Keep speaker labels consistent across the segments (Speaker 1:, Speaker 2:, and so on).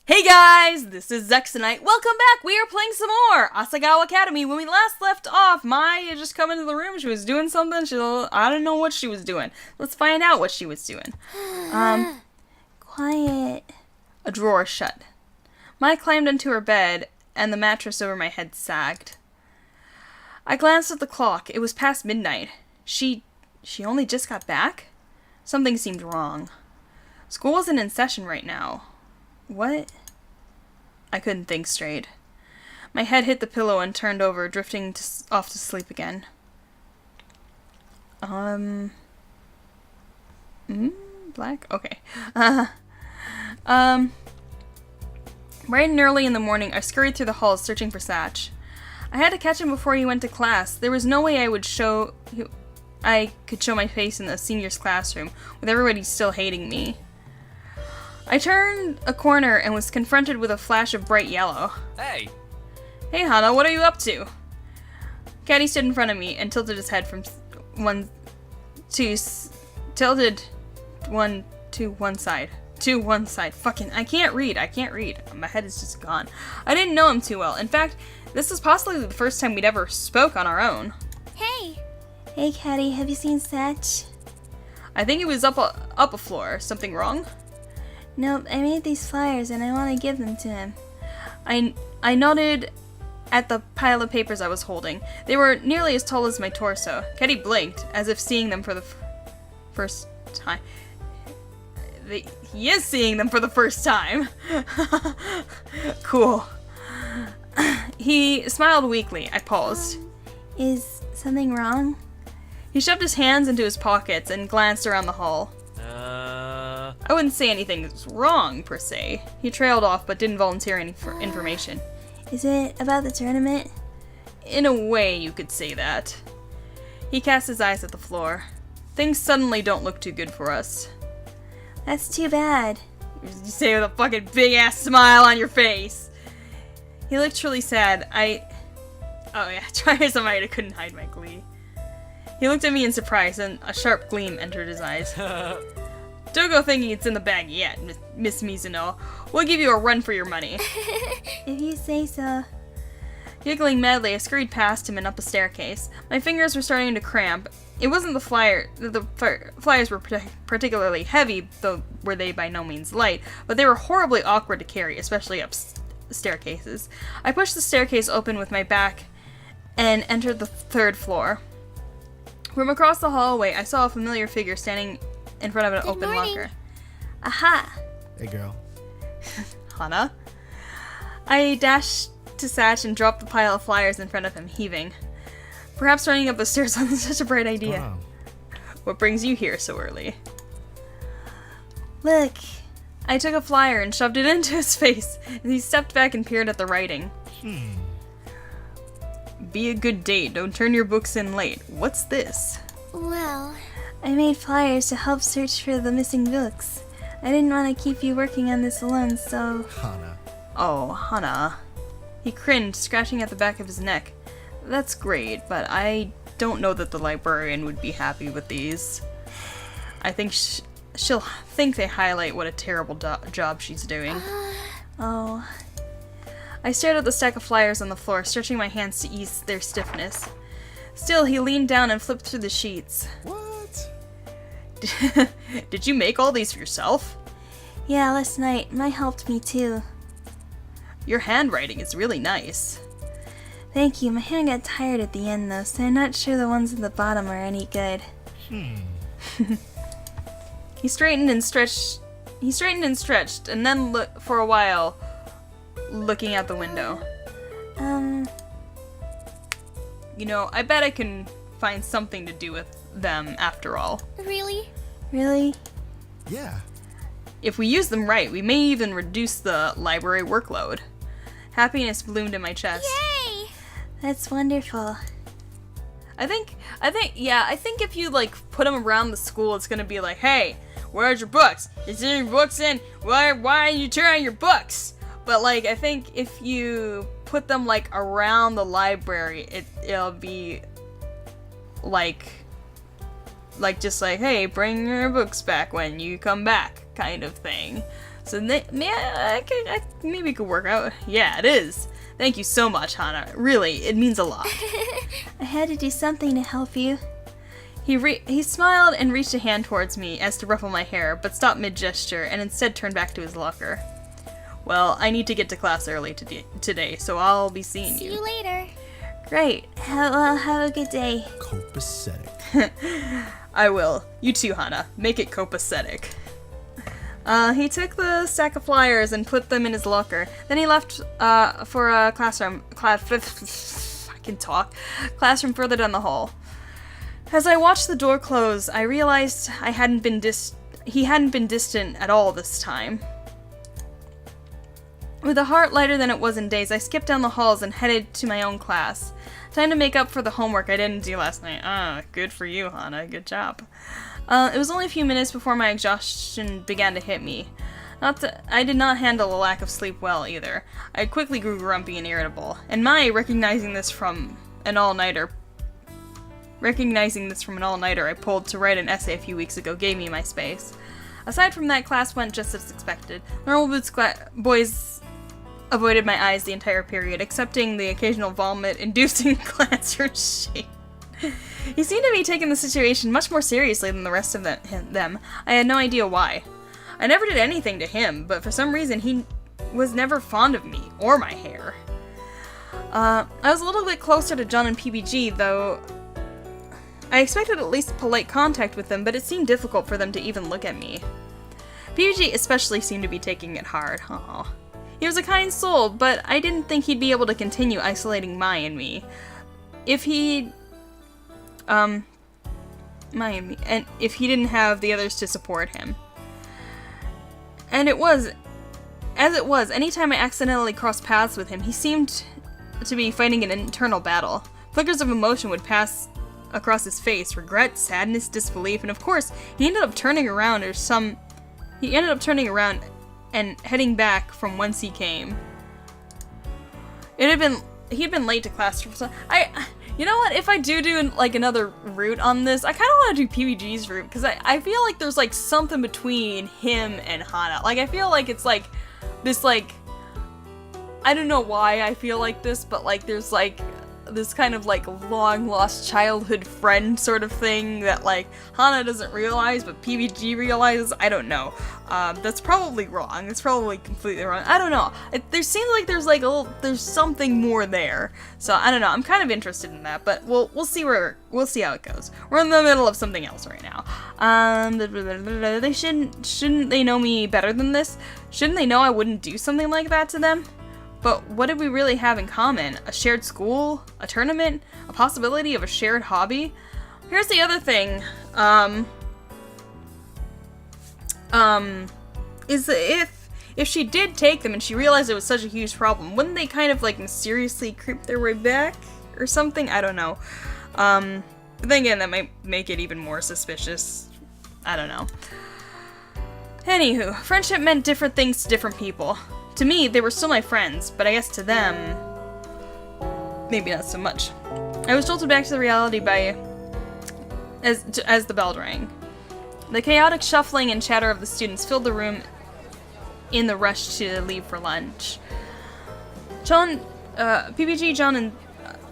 Speaker 1: Hey guys, this is Zex tonight. Welcome back. We are playing some more Asagao Academy. When we last left off, Mai had just come into the room. She was doing something. I don't know what she was doing. Let's find out what she was doing.
Speaker 2: Quiet.
Speaker 1: A drawer shut. Mai climbed into her bed, and the mattress over my head sagged. I glanced at the clock. It was past midnight. She only just got back? Something seemed wrong. School wasn't in session right now. What? I couldn't think straight. My head hit the pillow and turned over, drifting off to sleep again. Black? Okay. Bright and early in the morning, I scurried through the halls searching for Satch. I had to catch him before he went to class. There was no way I could show my face in the seniors' classroom, with everybody still hating me. I turned a corner and was confronted with a flash of bright yellow.
Speaker 3: Hey!
Speaker 1: Hey, Hana, what are you up to? Caddy stood in front of me and tilted his head from one to one side. Fucking, I can't read. My head is just gone. I didn't know him too well. In fact, this was possibly the first time we'd ever spoke on our own.
Speaker 2: Hey! Hey, Caddy, have you seen Satch?
Speaker 1: I think he was up a floor. Something wrong?
Speaker 2: Nope, I made these flyers and I want to give them to him.
Speaker 1: I nodded at the pile of papers I was holding. They were nearly as tall as my torso. Caddy blinked, as if seeing them for the first time. He is seeing them for the first time. Cool. He smiled weakly. I paused.
Speaker 2: Is something wrong?
Speaker 1: He shoved his hands into his pockets and glanced around the hall. I wouldn't say anything was wrong, per se. He trailed off, but didn't volunteer any information.
Speaker 2: Is it about the tournament?
Speaker 1: In a way, you could say that. He cast his eyes at the floor. Things suddenly don't look too good for us.
Speaker 2: That's too bad.
Speaker 1: You say with a fucking big-ass smile on your face. He looked truly sad. Oh yeah, try as I might, I couldn't hide my glee. He looked at me in surprise, and a sharp gleam entered his eyes. Don't go thinking it's in the bag yet, Miss Mizuno. We'll give you a run for your money.
Speaker 2: If you say so.
Speaker 1: Giggling madly, I scurried past him and up a staircase. My fingers were starting to cramp. It wasn't the flyers were particularly heavy, though were they by no means light, but they were horribly awkward to carry, especially up staircases. I pushed the staircase open with my back and entered the third floor. From across the hallway, I saw a familiar figure standing in front of an open locker.
Speaker 2: Aha!
Speaker 4: Hey, girl.
Speaker 1: Hana? I dashed to Satch and dropped the pile of flyers in front of him, heaving. Perhaps running up the stairs wasn't such a bright idea.
Speaker 4: Wow.
Speaker 1: What brings you here so early?
Speaker 2: Look.
Speaker 1: I took a flyer and shoved it into his face, and he stepped back and peered at the writing. Be a good date, don't turn your books in late. What's this?
Speaker 2: Well, I made flyers to help search for the missing books. I didn't want to keep you working on this alone, so...
Speaker 4: Hana.
Speaker 1: Oh, Hana. He cringed, scratching at the back of his neck. That's great, but I don't know that the librarian would be happy with these. I think she'll think they highlight what a terrible job she's doing.
Speaker 2: Oh.
Speaker 1: I stared at the stack of flyers on the floor, stretching my hands to ease their stiffness. Still, he leaned down and flipped through the sheets.
Speaker 4: What?
Speaker 1: Did you make all these for yourself?
Speaker 2: Yeah, last night. Mai helped me too.
Speaker 1: Your handwriting is really nice.
Speaker 2: Thank you. My hand got tired at the end though, so I'm not sure the ones at the bottom are any good. He straightened and stretched, and then for a while, looking out the window. You know, I bet I can find something to do with them after all. Really? Really?
Speaker 4: Yeah.
Speaker 1: If we use them right, we may even reduce the library workload. Happiness bloomed in my chest.
Speaker 2: Yay! That's wonderful.
Speaker 1: I think if you, like, put them around the school, it's gonna be like, hey, where's your books? Is there your books in? Why are you turning your books? But, like, I think if you put them, like, around the library, it'll be, like, just like, hey, bring your books back when you come back, kind of thing. So maybe it could work out. Yeah, it is. Thank you so much, Hana. Really, it means a lot.
Speaker 2: I had to do something to help you.
Speaker 1: He smiled and reached a hand towards me as to ruffle my hair, but stopped mid-gesture and instead turned back to his locker. Well, I need to get to class early today, so I'll be seeing you.
Speaker 2: See you later.
Speaker 1: Great.
Speaker 2: Have a good day.
Speaker 3: Copacetic.
Speaker 1: I will. You too, Hana. Make it copacetic. He took the stack of flyers and put them in his locker. Then he left for a classroom further down the hall. As I watched the door close, I realized he hadn't been distant at all this time. With a heart lighter than it was in days, I skipped down the halls and headed to my own class. Time to make up for the homework I didn't do last night. Good for you, Hana. Good job. It was only a few minutes before my exhaustion began to hit me. I did not handle a lack of sleep well, either. I quickly grew grumpy and irritable, and recognizing this from an all-nighter I pulled to write an essay a few weeks ago gave me my space. Aside from that, class went just as expected. Normal Boots boys avoided my eyes the entire period, excepting the occasional vomit-inducing glance or shade. He seemed to be taking the situation much more seriously than the rest of them. I had no idea why. I never did anything to him, but for some reason he was never fond of me, or my hair. I was a little bit closer to John and PBG, though I expected at least polite contact with them, but it seemed difficult for them to even look at me. PBG especially seemed to be taking it hard. Aww. He was a kind soul, but I didn't think he'd be able to continue isolating Mai and me. If he didn't have the others to support him. And as it was, anytime I accidentally crossed paths with him, he seemed to be fighting an internal battle. Flickers of emotion would pass across his face, regret, sadness, disbelief, and of course, he ended up turning around and heading back from whence he came. He had been late to class for some. You know what? If I do like another route on this, I kind of want to do PBG's route because I feel like there's like something between him and Hana. Like I feel like it's like this like I don't know why I feel like this, but like there's like this kind of like long lost childhood friend sort of thing that like Hana doesn't realize but PBG realizes. I don't know. That's probably wrong. It's probably completely wrong. I don't know. There seems like there's something more there. So I don't know. I'm kind of interested in that, but we'll see how it goes. We're in the middle of something else right now. They shouldn't they know me better than this? Shouldn't they know I wouldn't do something like that to them? But what did we really have in common? A shared school? A tournament? A possibility of a shared hobby? Here's the other thing. Is that if she did take them and she realized it was such a huge problem, wouldn't they kind of like mysteriously creep their way back or something? I don't know. But then again, that might make it even more suspicious. I don't know. Anywho, friendship meant different things to different people. To me, they were still my friends, but I guess to them, maybe not so much. I was jolted back to the reality as the bell rang. The chaotic shuffling and chatter of the students filled the room in the rush to leave for lunch. PBG, John, and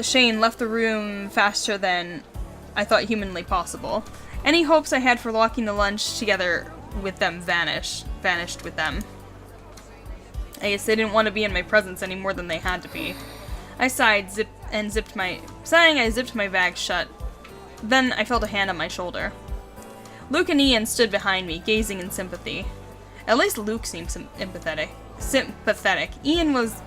Speaker 1: Shane left the room faster than I thought humanly possible. Any hopes I had for locking the lunch together with them vanished with them. I guess they didn't want to be in my presence any more than they had to be. I sighed, zipped my bag shut. Then I felt a hand on my shoulder. Luke and Ian stood behind me, gazing in sympathy. At least Luke seemed sympathetic. Ian was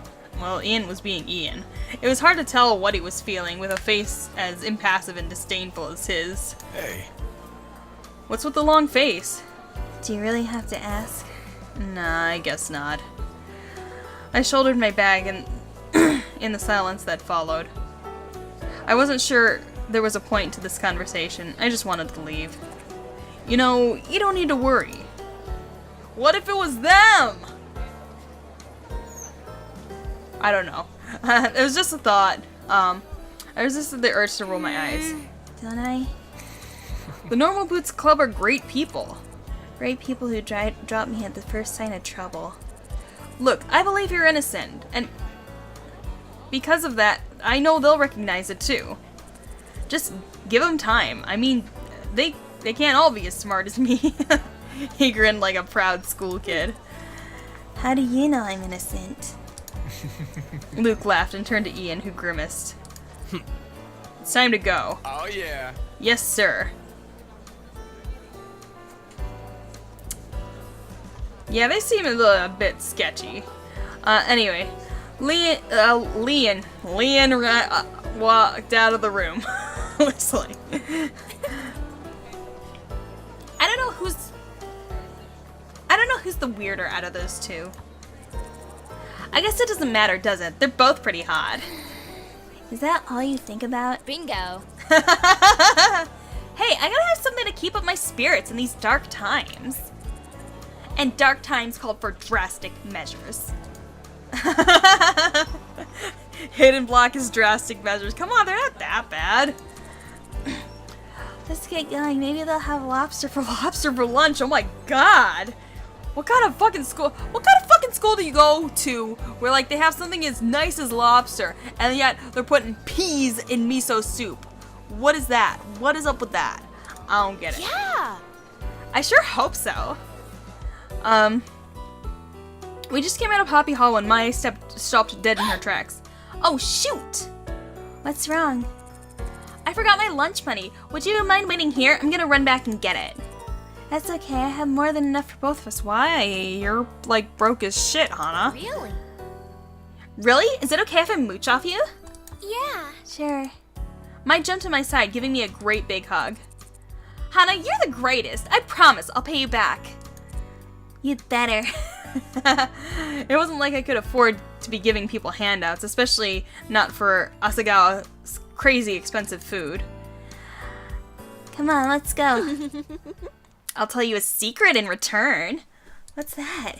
Speaker 1: being Ian. It was hard to tell what he was feeling, with a face as impassive and disdainful as his.
Speaker 3: Hey.
Speaker 1: What's with the long face?
Speaker 2: Do you really have to ask?
Speaker 1: Nah, I guess not. I shouldered my bag and in the silence that followed. I wasn't sure there was a point to this conversation. I just wanted to leave. You know, you don't need to worry. What if it was them? I don't know. It was just a thought. I resisted the urge to roll my eyes.
Speaker 2: Don't I?
Speaker 1: The Normal Boots Club are great people. Great people who drop me at the first sign of trouble. Look, I believe you're innocent, and because of that, I know they'll recognize it too. Just give them time. I mean, they can't all be as smart as me. He grinned like a proud school kid. How do you know I'm innocent? Luke laughed and turned to Ian, who grimaced. It's time to go.
Speaker 4: Oh yeah.
Speaker 1: Yes, sir. Yeah, they seem a bit sketchy. Anyway, Leon walked out of the room, whistling. I don't know who's the weirder out of those two. I guess it doesn't matter, does it? They're both pretty hot. Is that all you think about?
Speaker 5: Bingo.
Speaker 1: Hey, I gotta have something to keep up my spirits in these dark times. And dark times called for drastic measures. Hidden block is drastic measures. Come on, they're not that bad. Let's get going. Maybe they'll have lobster for lunch. Oh my god. What kind of fucking school do you go to where like they have something as nice as lobster and yet they're putting peas in miso soup? What is that? What is up with that? I don't get it.
Speaker 5: Yeah.
Speaker 1: I sure hope so. We just came out of Hoppy Hall when Maya stopped dead in her tracks. Oh shoot! What's wrong? I forgot my lunch money. Would you mind waiting here? I'm gonna run back and get it. That's okay, I have more than enough for both of us. Why? You're, like, broke as shit, Hana.
Speaker 5: Really?
Speaker 1: Really? Is it okay if I mooch off you?
Speaker 5: Yeah.
Speaker 1: Sure. Maya jumped to my side, giving me a great big hug. Hana, you're the greatest. I promise I'll pay you back. You'd better. It wasn't like I could afford to be giving people handouts, especially not for Asagao's crazy expensive food. Come on, let's go. I'll tell you a secret in return. What's that?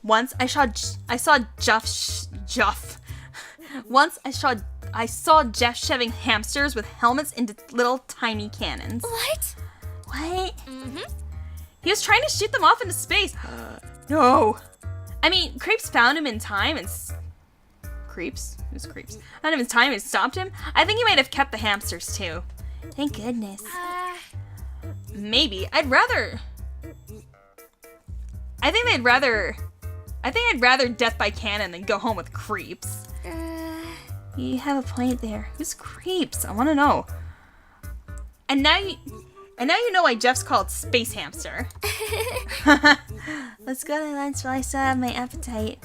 Speaker 1: Once I saw Jeff shoving hamsters with helmets into little tiny cannons.
Speaker 5: What?
Speaker 1: What?
Speaker 5: Mm-hmm.
Speaker 1: He was trying to shoot them off into space. No. I mean, Creeps found him in time and Creeps? Who's Creeps? Found him in time and stopped him. I think he might have kept the hamsters too. Thank goodness. Maybe. I'd rather death by cannon than go home with Creeps. You have a point there. Who's Creeps? I want to know. And now you know why Jeff's called Space Hamster. Let's go to lunch while I still have my appetite.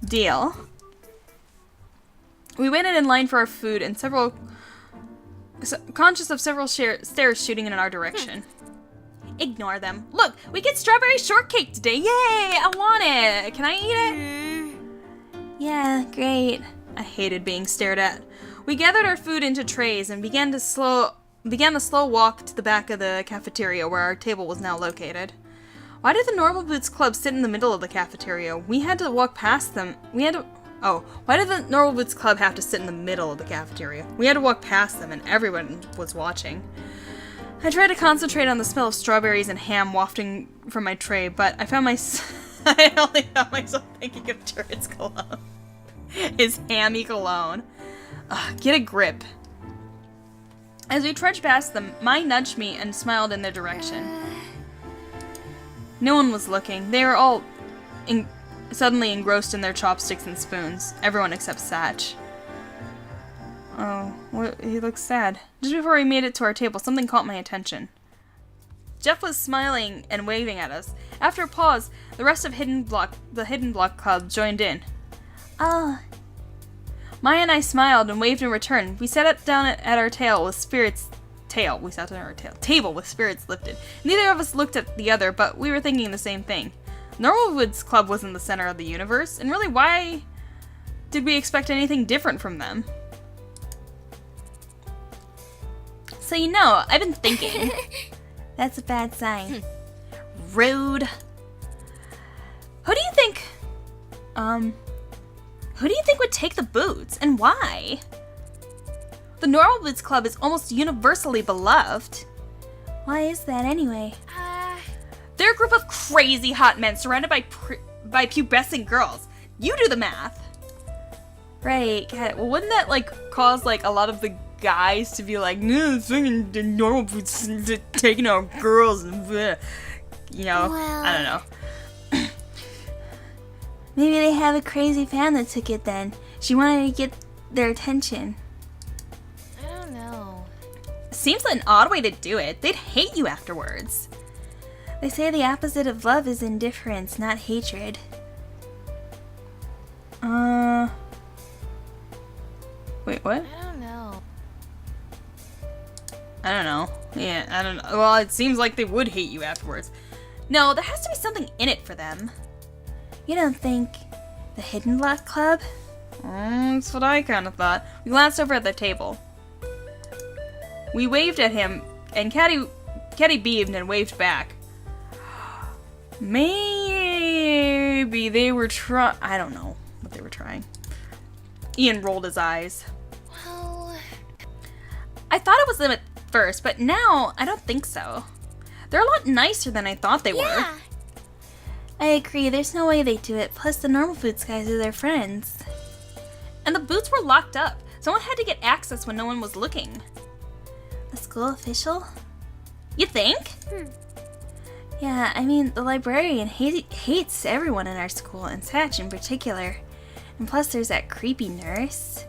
Speaker 1: Deal. We waited in line for our food and conscious of several stairs shooting in our direction. Ignore them. Look, we get strawberry shortcake today. Yay! I want it. Can I eat it? Yeah, great. I hated being stared at. We gathered our food into trays and began the slow walk to the back of the cafeteria where our table was now located. Why did the Normal Boots Club sit in the middle of the cafeteria? We had to walk past them. Why did the Normal Boots Club have to sit in the middle of the cafeteria? We had to walk past them and everyone was watching. I tried to concentrate on the smell of strawberries and ham wafting from my tray, but I only found myself thinking of Jared's cologne. His hammy cologne. Ugh, get a grip. As we trudged past them, Mai nudged me and smiled in their direction. No one was looking. They were all suddenly engrossed in their chopsticks and spoons. Everyone except Satch. Oh, he looks sad. Just before we made it to our table, something caught my attention. Jeff was smiling and waving at us. After a pause, the rest of the Hidden Block Club joined in. Oh. Maya and I smiled and waved in return. We sat down at our table with spirits lifted. Neither of us looked at the other, but we were thinking the same thing. Normalwood's club wasn't the center of the universe, and really, why did we expect anything different from them? So I've been thinking. That's a bad sign. Rude. Who do you think would take the boots, and why? The Normal Boots Club is almost universally beloved. Why is that anyway? They're a group of crazy hot men surrounded by pubescent girls. You do the math.
Speaker 2: Right. God, well, wouldn't that, like, cause, like, a lot of the guys to be like, no, it's fucking the normal boots taking out girls and bleh. You know?
Speaker 4: Well,
Speaker 2: I don't know.
Speaker 4: maybe they have a crazy fan that took it then. She wanted to get their attention.
Speaker 5: I don't know.
Speaker 1: Seems like an odd way to do it. They'd hate you afterwards.
Speaker 4: They say the opposite of love is indifference, not hatred.
Speaker 2: Wait, what?
Speaker 5: I don't know.
Speaker 2: I don't know. Yeah, I don't know. Well, it seems like they would hate you afterwards.
Speaker 1: No, there has to be something in it for them.
Speaker 4: You don't think the Hidden Block Club?
Speaker 2: That's what I kind of thought.
Speaker 1: We glanced over at the table. We waved at him, and Caddy beamed and waved back.
Speaker 2: Maybe they were trying. I don't know what they were trying.
Speaker 1: Ian rolled his eyes.
Speaker 5: Well,
Speaker 1: I thought it was them at first, but now I don't think so. They're a lot nicer than I thought they were.
Speaker 5: yeah.
Speaker 4: I agree, there's no way they do it. Plus, the normal boots guys are their friends.
Speaker 1: And the boots were locked up. Someone had to get access when no one was looking.
Speaker 4: A school official?
Speaker 1: You think?
Speaker 4: Yeah, I mean, the librarian hates everyone in our school, and Satch in particular. And plus, there's that creepy nurse.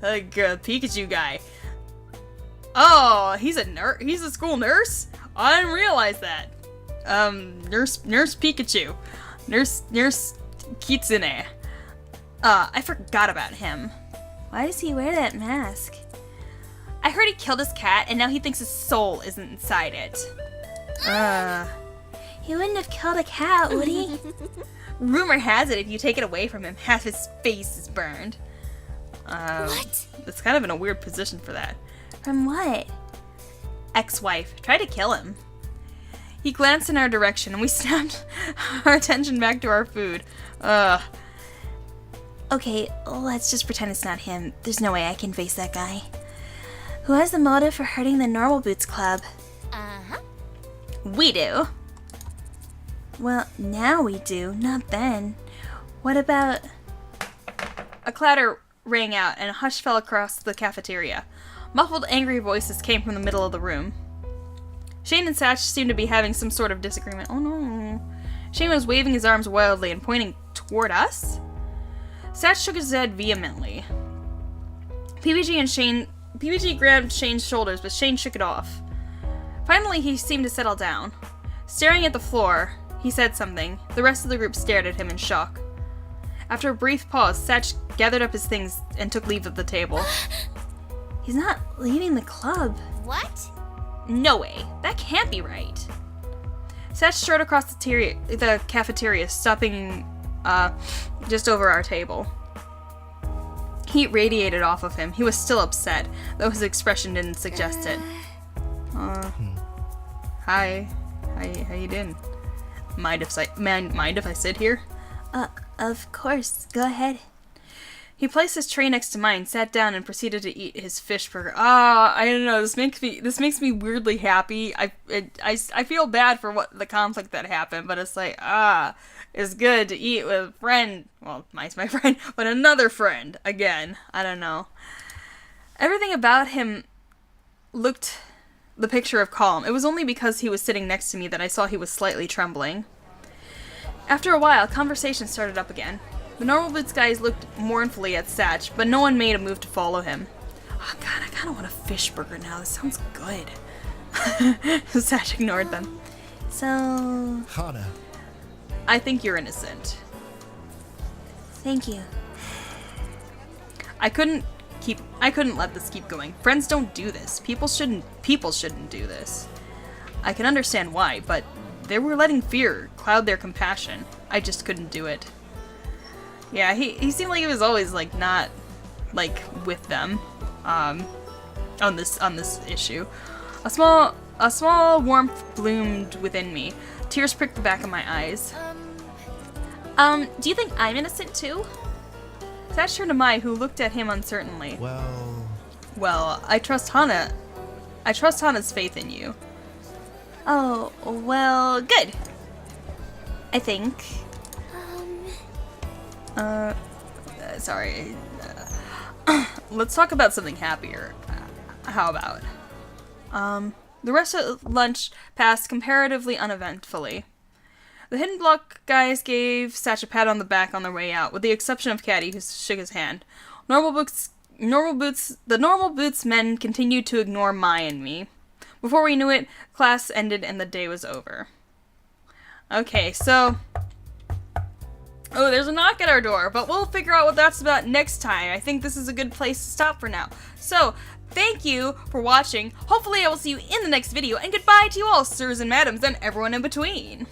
Speaker 2: Pikachu guy. Oh, he's a nurse. He's a school nurse. I didn't realize that. Nurse Pikachu, Nurse Kitsune.
Speaker 1: I forgot about him.
Speaker 4: Why does he wear that mask?
Speaker 1: I heard he killed his cat, and now he thinks his soul isn't inside it.
Speaker 4: He wouldn't have killed a cat, would he?
Speaker 1: Rumor has it if you take it away from him, half his face is burned.
Speaker 5: What?
Speaker 2: It's kind of in a weird position for that.
Speaker 4: From what?
Speaker 1: Ex-wife tried to kill him.
Speaker 2: He glanced in our direction, and we snapped our attention back to our food.
Speaker 4: Okay, let's just pretend it's not him. There's no way I can face that guy. Who has the motive for hurting the Normal Boots Club?
Speaker 5: Uh-huh.
Speaker 1: We do.
Speaker 4: Well, now we do, not then. What about...
Speaker 1: A clatter rang out, and a hush fell across the cafeteria. Muffled, angry voices came from the middle of the room. Shane and Satch seemed to be having some sort of disagreement. Oh no. Shane was waving his arms wildly and pointing toward us? Satch shook his head vehemently. PBG grabbed Shane's shoulders, but Shane shook it off. Finally, he seemed to settle down. Staring at the floor, he said something. The rest of the group stared at him in shock. After a brief pause, Satch gathered up his things and took leave of the table.
Speaker 4: He's not leaving the club.
Speaker 5: What?
Speaker 1: No way. That can't be right. Satch strode across the cafeteria, stopping just over our table. Heat radiated off of him. He was still upset, though his expression didn't suggest it.
Speaker 2: Hi. How you doing? Mind if I sit here?
Speaker 4: Of course. Go ahead.
Speaker 2: He placed his tray next to mine, sat down, and proceeded to eat his fish burger. I don't know. This makes me weirdly happy. I feel bad for what the conflict that happened, but it's like it's good to eat with a friend. Well, Mike's my friend, but another friend again. I don't know. Everything about him looked the picture of calm. It was only because he was sitting next to me that I saw he was slightly trembling. After a while, conversation started up again. The Normal Boots guys looked mournfully at Satch, but no one made a move to follow him. Oh god, I kind of want a fish burger now. This sounds good. Satch ignored them.
Speaker 4: So,
Speaker 3: Hana.
Speaker 2: I think you're innocent.
Speaker 4: thank you.
Speaker 2: I couldn't let this keep going. Friends don't do this. People shouldn't do this. I can understand why, but they were letting fear cloud their compassion. I just couldn't do it. Yeah, he seemed like he was always like not like with them on this issue. A small warmth bloomed within me. Tears pricked the back of my eyes.
Speaker 1: Do you think I'm innocent too?
Speaker 2: Satch turned to Mai, who looked at him uncertainly.
Speaker 3: Well,
Speaker 2: Well, I trust Hana. I trust Hana's faith in you.
Speaker 4: Oh, well, good. I think.
Speaker 1: Sorry. Let's talk about something happier. How about? The rest of lunch passed comparatively uneventfully. The Hidden Block guys gave Satch a pat on the back on their way out, with the exception of Caddy, who shook his hand. The Normal Boots men continued to ignore Mai and me. Before we knew it, class ended and the day was over. Okay, so... Oh, there's a knock at our door, but we'll figure out what that's about next time. I think this is a good place to stop for now. So, thank you for watching. Hopefully I will see you in the next video, and goodbye to you all, sirs and madams, and everyone in between.